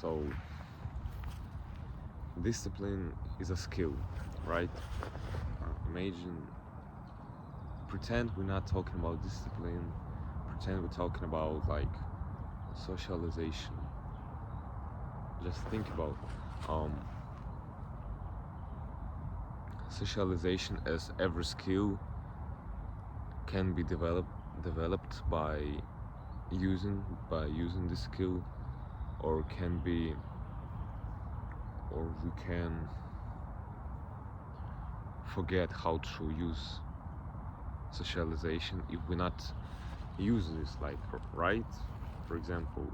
So discipline is a skill, right? Imagine, pretend we're not talking about discipline, pretend we're talking about like socialization. Just think about um, socialization as every skill can be developed by using this skill, or can be, or we can forget how to use socialization if we not use this, like, right? For example,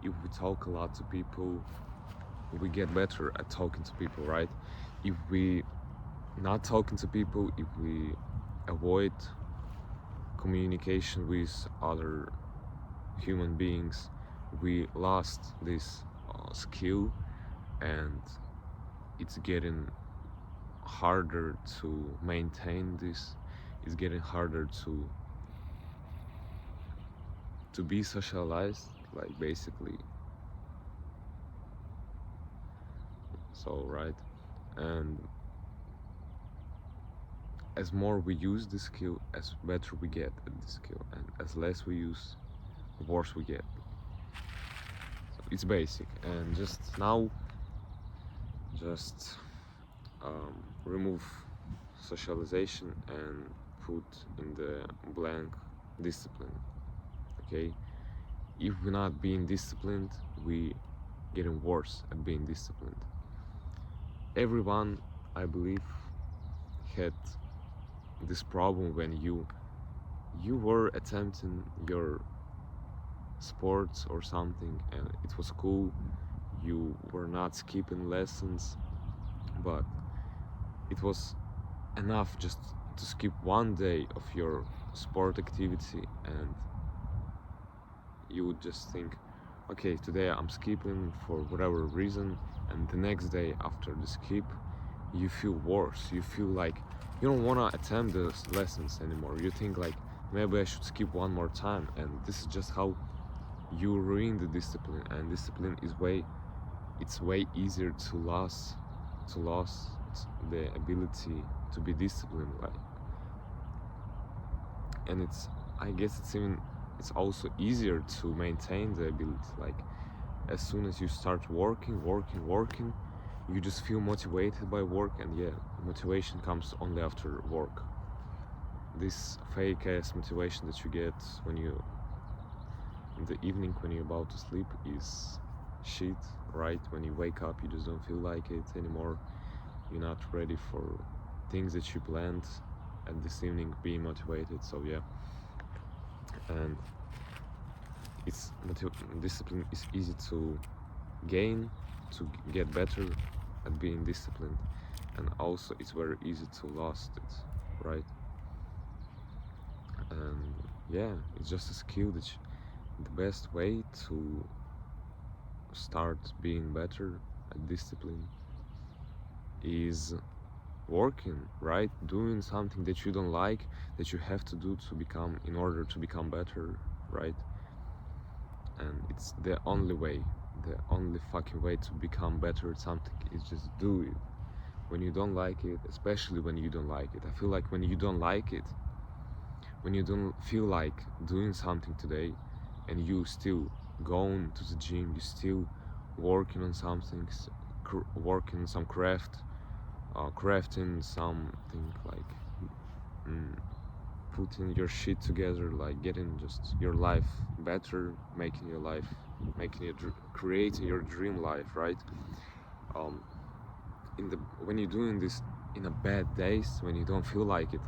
if we talk a lot to people, we get better at talking to people, right? If we not talking to people, if we avoid communication with other human beings, we lost this skill, and it's getting harder to maintain this. It's getting harder to be socialized, like, basically. So, right? And as more we use the skill, as better we get at the skill, and as less we use, worse we get. So it's basic. And just now, just remove socialization and put in the blank discipline. Okay, if we're not being disciplined, we getting worse at being disciplined. Everyone, I believe, had this problem when you were attempting your sports or something, and it was cool. You were not skipping lessons, but it was enough just to skip one day of your sport activity, and you would just think, okay, today I'm skipping for whatever reason, and the next day after the skip, you feel worse. You feel like you don't want to attempt those lessons anymore. You think like, maybe I should skip one more time, and this is just how you ruin the discipline. And discipline is it's way easier to lose the ability to be disciplined, like. And I guess it's also easier to maintain the ability, like, as soon as you start working, you just feel motivated by work, and yeah, motivation comes only after work. This fake ass motivation that you get when you in the evening when you're about to sleep is shit, right? When you wake up, you just don't feel like it anymore. You're not ready for things that you planned at this evening, being motivated. So yeah, and discipline is easy to gain, to get better at being disciplined, and also it's very easy to lose it, right? And yeah, it's just a skill the best way to start being better at discipline is working, right? Doing something that you don't like, that you have to do in order to become better, right? And it's the only fucking way to become better at something is just do it. When you don't like it, especially when you don't like it, I feel like when you don't like it, when you don't feel like doing something today, and you still going to the gym, you still working on something, working some crafting something, like putting your shit together, like getting just your life better, creating your dream life, right? Um, when you're doing this in a bad days, when you don't feel like it,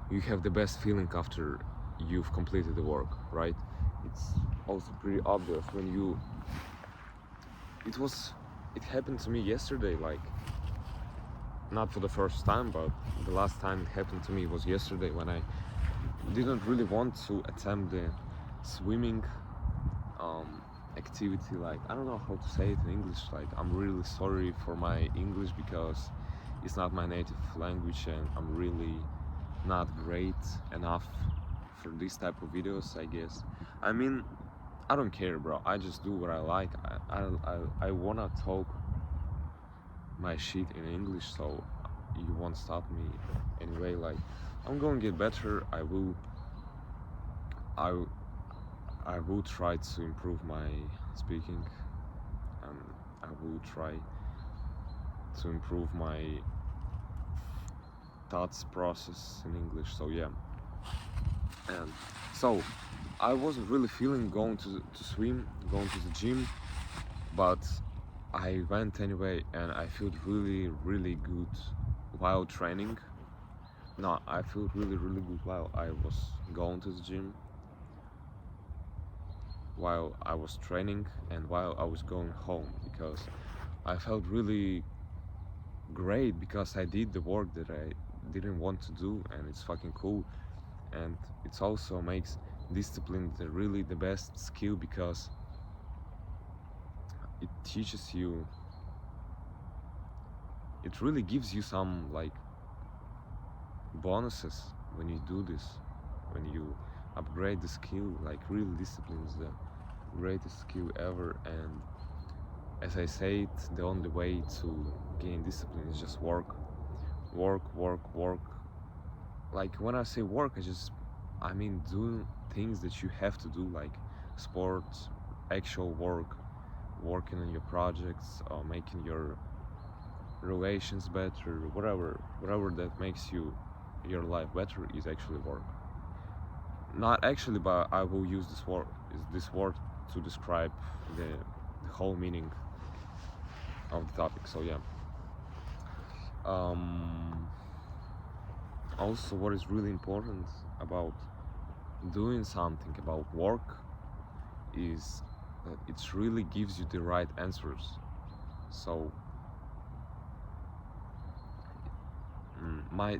you have the best feeling after you've completed the work, right? It's also pretty obvious when it happened to me yesterday, like, not for the first time, but the last time it happened to me was yesterday, when I didn't really want to attempt the swimming activity. Like, I don't know how to say it in English. Like, I'm really sorry for my English, because it's not my native language, and I'm really not great enough for this type of videos, I guess. I mean, I don't care, bro. I just do what I like. I wanna talk my shit in English, so you won't stop me anyway. Like, I'm gonna get better. I I will try to improve my speaking, and I will try to improve my thoughts process in English. So yeah, and so I wasn't really feeling going to swim, going to the gym, but I went anyway, and I felt really good while training. No, I felt really good while I was going to the gym, while I was training, and while I was going home, because I felt really great because I did the work that I didn't want to do, and it's fucking cool. And it also makes discipline really the best skill, because it teaches you, it really gives you some like bonuses when you do this, when you upgrade the skill. Like, real discipline is the greatest skill ever, and as I said, the only way to gain discipline is just work. Like, when I say work, I mean do things that you have to do, like sports, actual work, working on your projects, or making your relations better, whatever that makes your life better is actually work. Not actually, but I will use this word to describe the whole meaning of the topic. So yeah. Also, what is really important about doing something, about work, is that it really gives you the right answers. So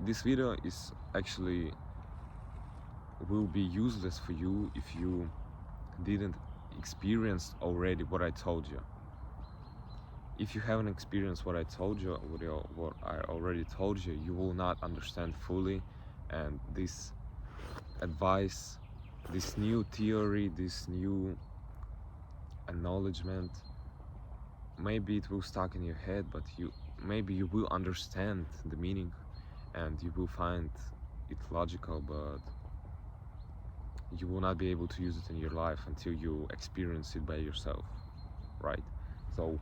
this video is actually will be useless for you if you didn't experience already what I told you. If you haven't experienced what I told you, what I already told you, you will not understand fully. And this advice, this new theory, this new acknowledgement, maybe it will stuck in your head, but maybe you will understand the meaning, and you will find it logical, but you will not be able to use it in your life until you experience it by yourself, right? So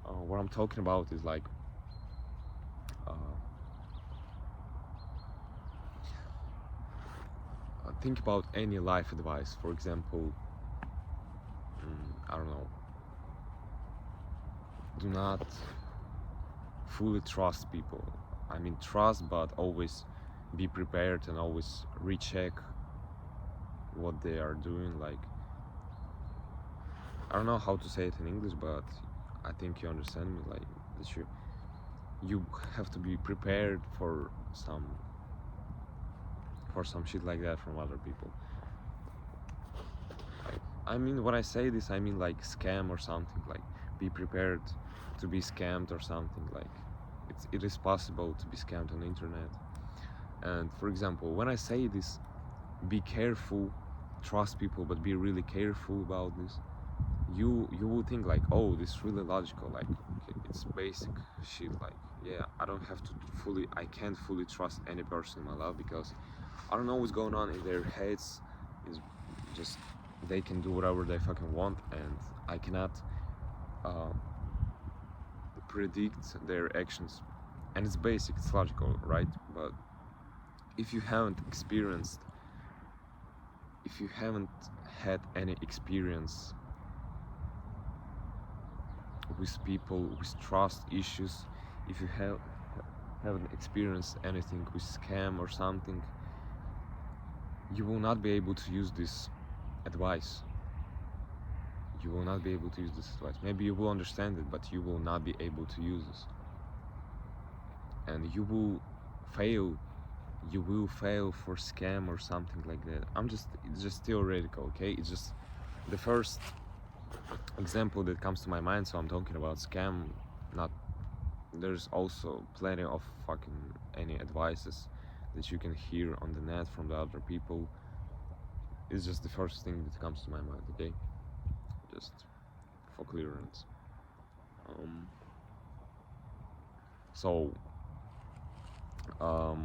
what I'm talking about is like uh, think about any life advice. For example, I don't know, do not fully trust people. I mean, trust, but always be prepared and always recheck what they are doing. Like, I don't know how to say it in English, but I think you understand me. Like, that you have to be prepared for some shit like that from other people. Like, I mean, when I say this, I mean like scam or something. Like, be prepared to be scammed or something. Like, it is possible to be scammed on the internet. And for example, when I say this, be careful, trust people, but be really careful about this. You will think like, oh, this is really logical. Like, okay, it's basic shit. Like, yeah, I can't fully trust any person in my life, because I don't know what's going on in their heads. It's just, they can do whatever they fucking want, and I cannot predict their actions. And it's basic, it's logical, right? But if you haven't had any experience with people with trust issues, if you haven't experienced anything with scam or something, you will not be able to use this advice. You will not be able to use this advice. Maybe you will understand it, but you will not be able to use this. And you will fail for scam or something like that. It's just theoretical, okay? It's just the first example that comes to my mind, so I'm talking about scam. Not, there's also plenty of fucking any advices that you can hear on the net from the other people. It's just the first thing that comes to my mind, okay? just for clearance. So let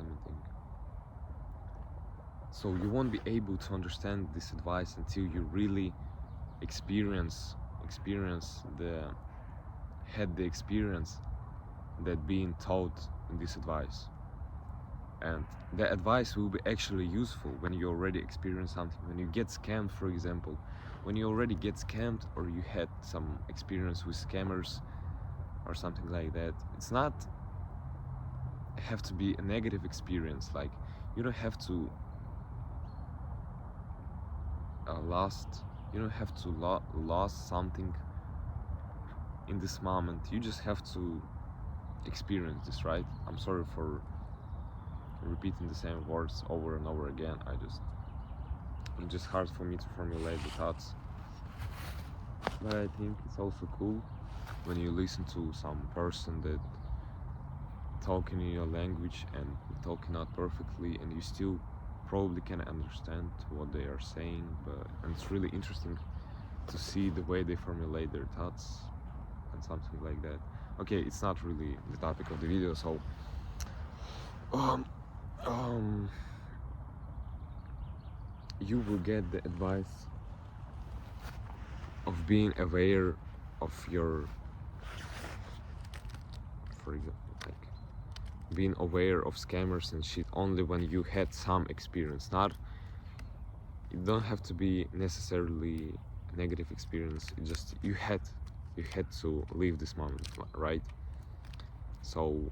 me think. So you won't be able to understand this advice until you really experience the experience that being taught in this advice. And the advice will be actually useful when you already experience something. When you get scammed, for example, when you already get scammed, or you had some experience with scammers or something like that, it's not have to be a negative experience. Like, you don't have to you don't have to lost something in this moment. You just have to experience this, right? I'm sorry for repeating the same words over and over again. It's just hard for me to formulate the thoughts. But I think it's also cool when you listen to some person that talking in your language and talking not perfectly, and you still probably can understand what they are saying. And it's really interesting to see the way they formulate their thoughts and something like that. Okay, it's not really the topic of the video, so you will get the advice of being aware of your, for example, like being aware of scammers and shit only when you had some experience. It don't have to be necessarily a negative experience. It just you had to live this moment, right? So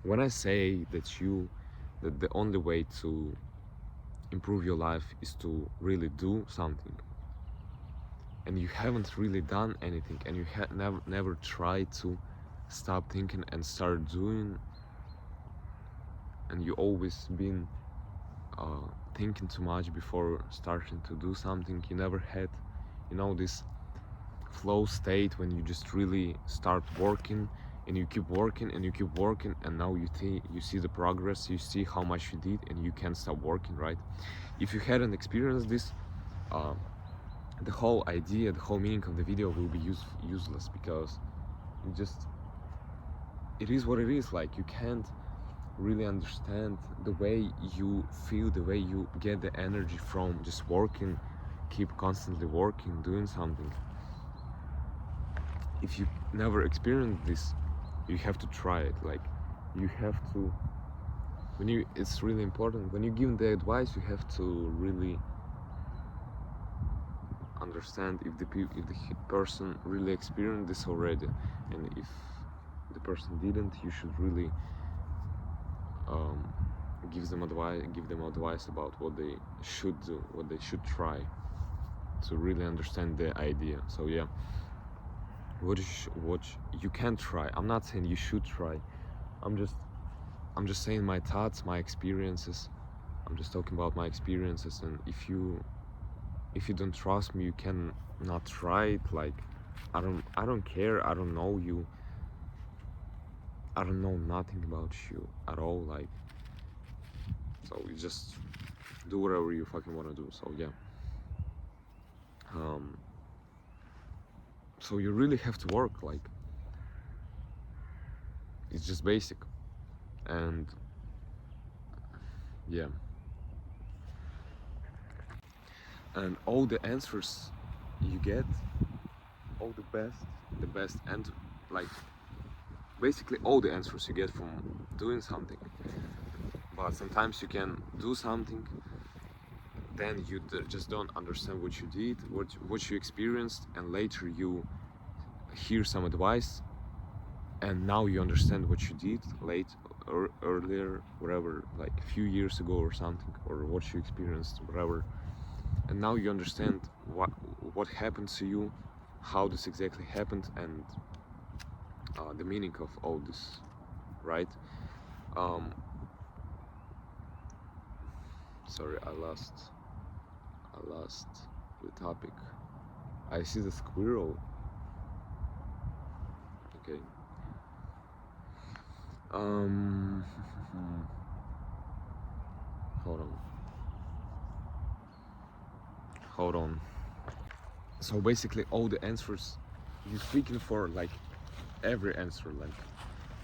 when I say that the only way to improve your life is to really do something, and you haven't really done anything, and you never tried to stop thinking and start doing, and you always been thinking too much before starting to do something, you never had, this flow state when you just really start working, and you keep working and you keep working, and now you see the progress, you see how much you did, and you can't stop working, right? If you hadn't experienced this, the whole idea, the whole meaning of the video will be useless, because it is what it is. Like, you can't really understand the way you feel, the way you get the energy from just working, keep constantly working, doing something. If you never experienced this, you have to try it. Like, you have to, it's really important when you give the advice, you have to really understand if the person really experienced this already, and if the person didn't, you should really give them advice about what they should do, what they should try to really understand the idea. So yeah, what you can try. I'm not saying you should try. I'm just saying my thoughts, my experiences. I'm just talking about my experiences, and if you don't trust me, you can not try it. Like, I don't care. I don't know you. I don't know nothing about you at all. Like, so you just do whatever you fucking want to do. So yeah. So you really have to work. Like, it's just basic. And yeah. And all the answers you get, all the best, and like basically all the answers you get from doing something. But sometimes you can do something, then you just don't understand what you did, what you experienced, and later you hear some advice, and now you understand what you did earlier, whatever, like a few years ago or something, or what you experienced, whatever. And now you understand what happened to you, how this exactly happened, and the meaning of all this, right? Sorry, I lost the topic. I see the squirrel. Okay. Hold on. hold on. So basically all the answers you're seeking for, like every answer, like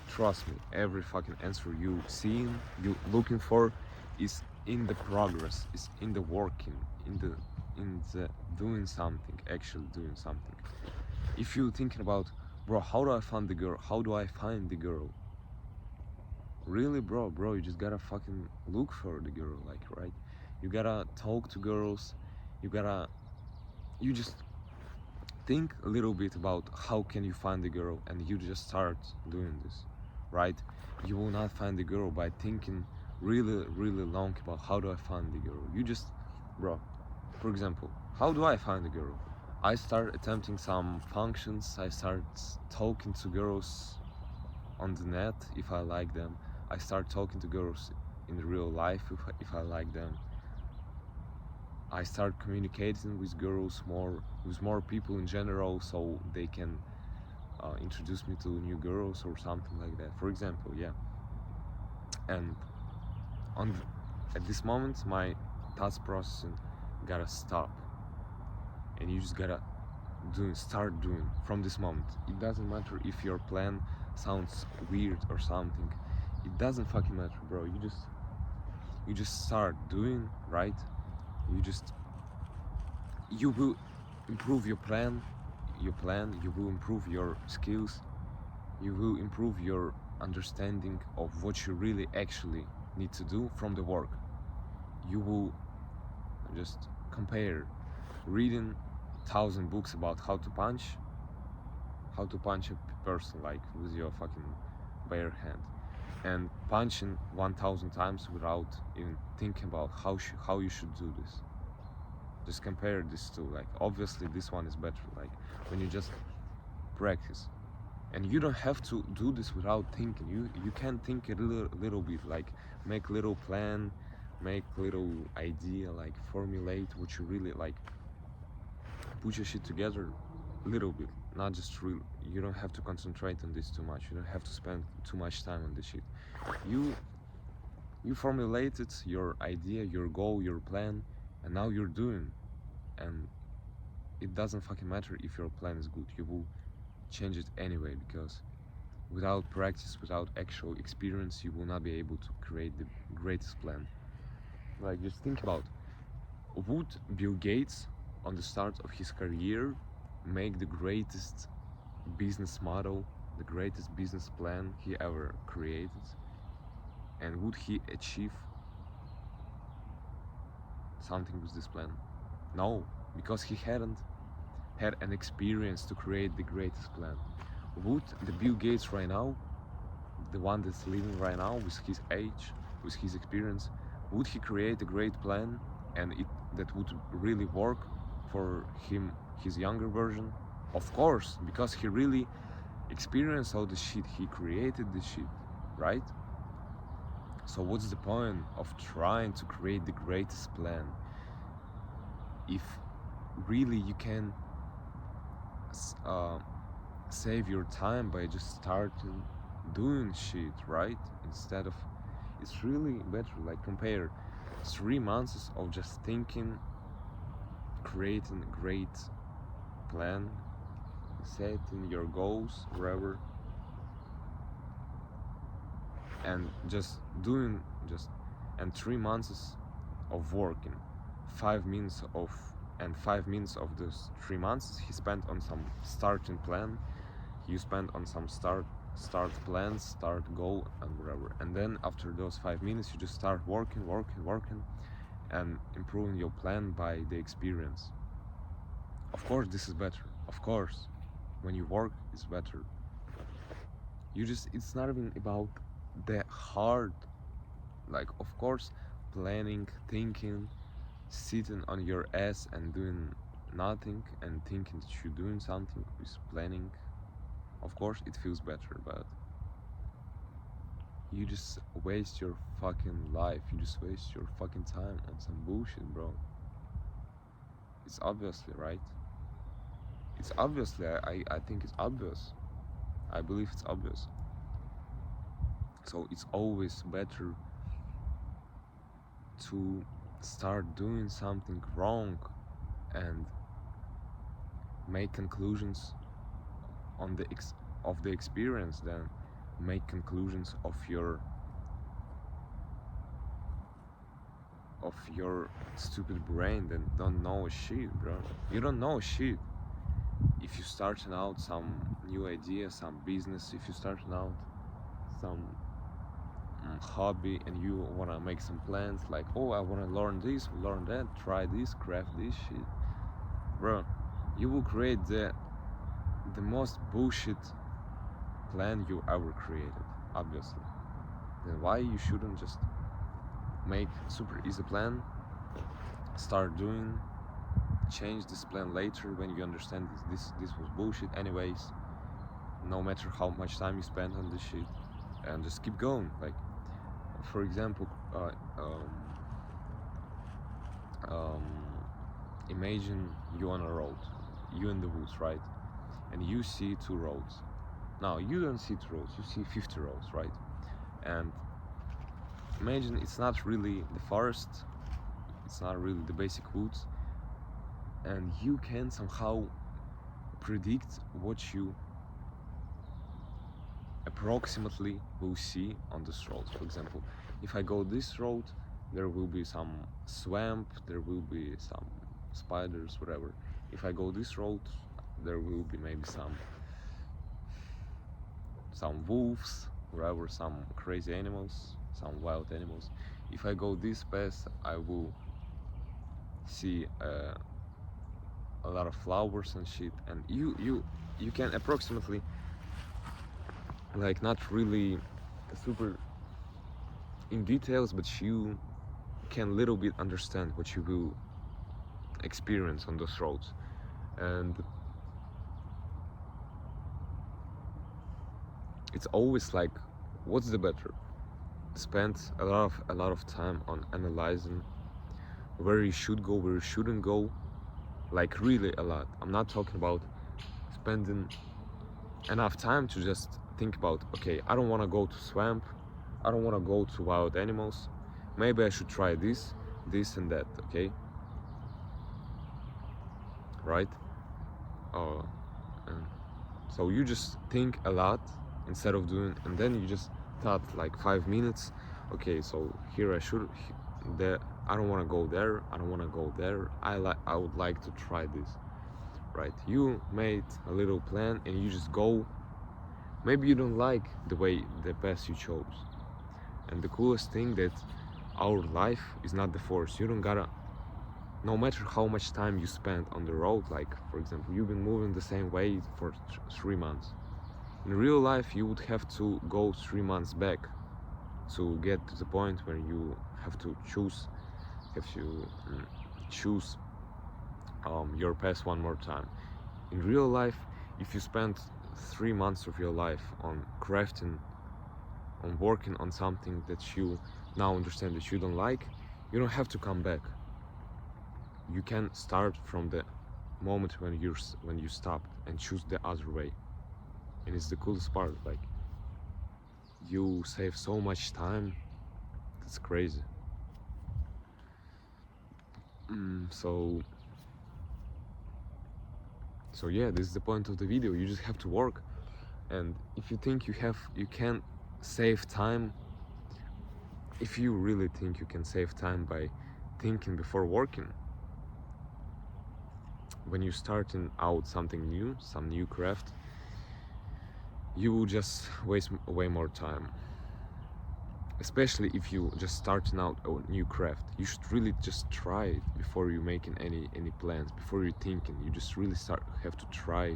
trust me, every fucking answer you seeing, you looking for is in the progress, is in the working, in the doing something, actually doing something. If you're thinking about, bro, how do I find the girl? How do I find the girl? Really, bro, you just gotta fucking look for the girl, like, right? You gotta talk to girls, you just think a little bit about how can you find the girl, and you just start doing this, right? You will not find the girl by thinking really long about how do I find the girl. You just, bro, for example, how do I find the girl? I start attempting some functions, I start talking to girls on the net if I like them, I start talking to girls in real life if I like them, I start communicating with girls more, with more people in general, so they can introduce me to new girls or something like that, for example, yeah. And at this moment, my task processing gotta stop, and you just gotta start doing from this moment. It doesn't matter if your plan sounds weird or something. It doesn't fucking matter, bro. You just start doing, right? You will improve your plan, you will improve your skills, you will improve your understanding of what you really actually need to do from the work. You will just compare reading 1,000 books about how to punch a person, like with your fucking bare hand, and punching 1,000 times without even thinking about how you should do this. Just compare these two, like obviously this one is better, like when you just practice. And you don't have to do this without thinking. You can think a little bit, like make little plan, make little idea, like formulate what you really like, put your shit together a little bit, not just real. You don't have to concentrate on this too much, you don't have to spend too much time on this shit. You formulated your idea, your goal, your plan, and now you're doing. And it doesn't fucking matter if your plan is good, you will change it anyway, because without practice, without actual experience, you will not be able to create the greatest plan. Like, just think about, would Bill Gates on the start of his career make the greatest business model, the greatest business plan he ever created? And would he achieve something with this plan? No, because he hadn't had an experience to create the greatest plan. Would the Bill Gates right now, the one that's living right now with his age, with his experience, would he create a great plan and that would really work for him, his younger version? Of course, because he really experienced all the shit, he created the shit, right? So what's the point of trying to create the greatest plan if really you can save your time by just starting doing shit, right? Instead of, it's really better, like compare 3 months of just thinking, creating a great plan, setting your goals wherever, and just doing and 3 months of working, 5 minutes of, and 5 minutes of those 3 months he spent on some starting plan, you spend on some start plans, start goal, and whatever. And then after those 5 minutes you just start working and improving your plan by the experience. Of course this is better, of course when you work it's better. It's not even about the hard, like, of course planning, thinking, sitting on your ass and doing nothing and thinking that you're doing something with planning, of course it feels better, but you just waste your fucking life, you just waste your fucking time on some bullshit, bro. It's obviously, right? It's obviously, I think it's obvious. I believe it's obvious. So it's always better to start doing something wrong and make conclusions on the experience than make conclusions of your stupid brain that don't know shit, bro. You don't know shit. If you starting out some new idea, some business, if you starting out some hobby and you wanna make some plans like, oh, I wanna learn this, learn that, try this, craft this shit, bro, you will create the most bullshit plan you ever created, obviously. Then why you shouldn't just make super easy plan, start doing, change this plan later when you understand this was bullshit anyways, no matter how much time you spend on this shit, and just keep going. Like, for example, imagine you on a road, you in the woods, right? And you see two roads. Now you don't see two roads, you see 50 roads, right? And imagine it's not really the forest, it's not really the basic woods, and you can somehow predict what you approximately will see on this road. For example, if I go this road, there will be some swamp, there will be some spiders, whatever. If I go this road, there will be maybe some wolves, whatever, some crazy animals, some wild animals. If I go this path, I will see a lot of flowers and shit, and you can approximately, like, not really super in details, but you can little bit understand what you will experience on those roads. And it's always like, what's the better? Spend a lot of time on analyzing where you should go, where you shouldn't go, like really a lot. I'm not talking about spending enough time to just think about, okay, I don't want to go to swamp, I don't want to go to wild animals, maybe I should try this and that, okay, right? And so you just think a lot instead of doing, and then you just thought like 5 minutes, okay, so here there, I don't want to go there, I don't want to go there, I would like to try this, right? You made a little plan and you just go. Maybe you don't like the path you chose. And the coolest thing that our life is not the force. You don't gotta, no matter how much time you spend on the road, like for example, you've been moving the same way for 3 months. In real life, you would have to go 3 months back to get to the point where you have to choose your path one more time. In real life, if you spend 3 months of your life on crafting, on working on something that you now understand that you don't like, you don't have to come back. You can start from the moment when you stopped and choose the other way. And it's the coolest part, like, you save so much time, it's crazy. So yeah, this is the point of the video. You just have to work, and if you think you can save time, if you really think you can save time by thinking before working, when you're starting out something new, some new craft, you will just waste way more time. Especially if you just starting out a new craft, you should really just try it before you making any plans, before you're thinking. You just really have to try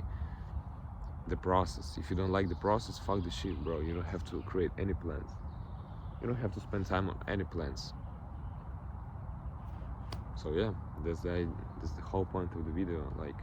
the process. If you don't like the process, fuck the shit, bro. You don't have to create any plans. You don't have to spend time on any plans. So yeah, that's the whole point of the video. Like,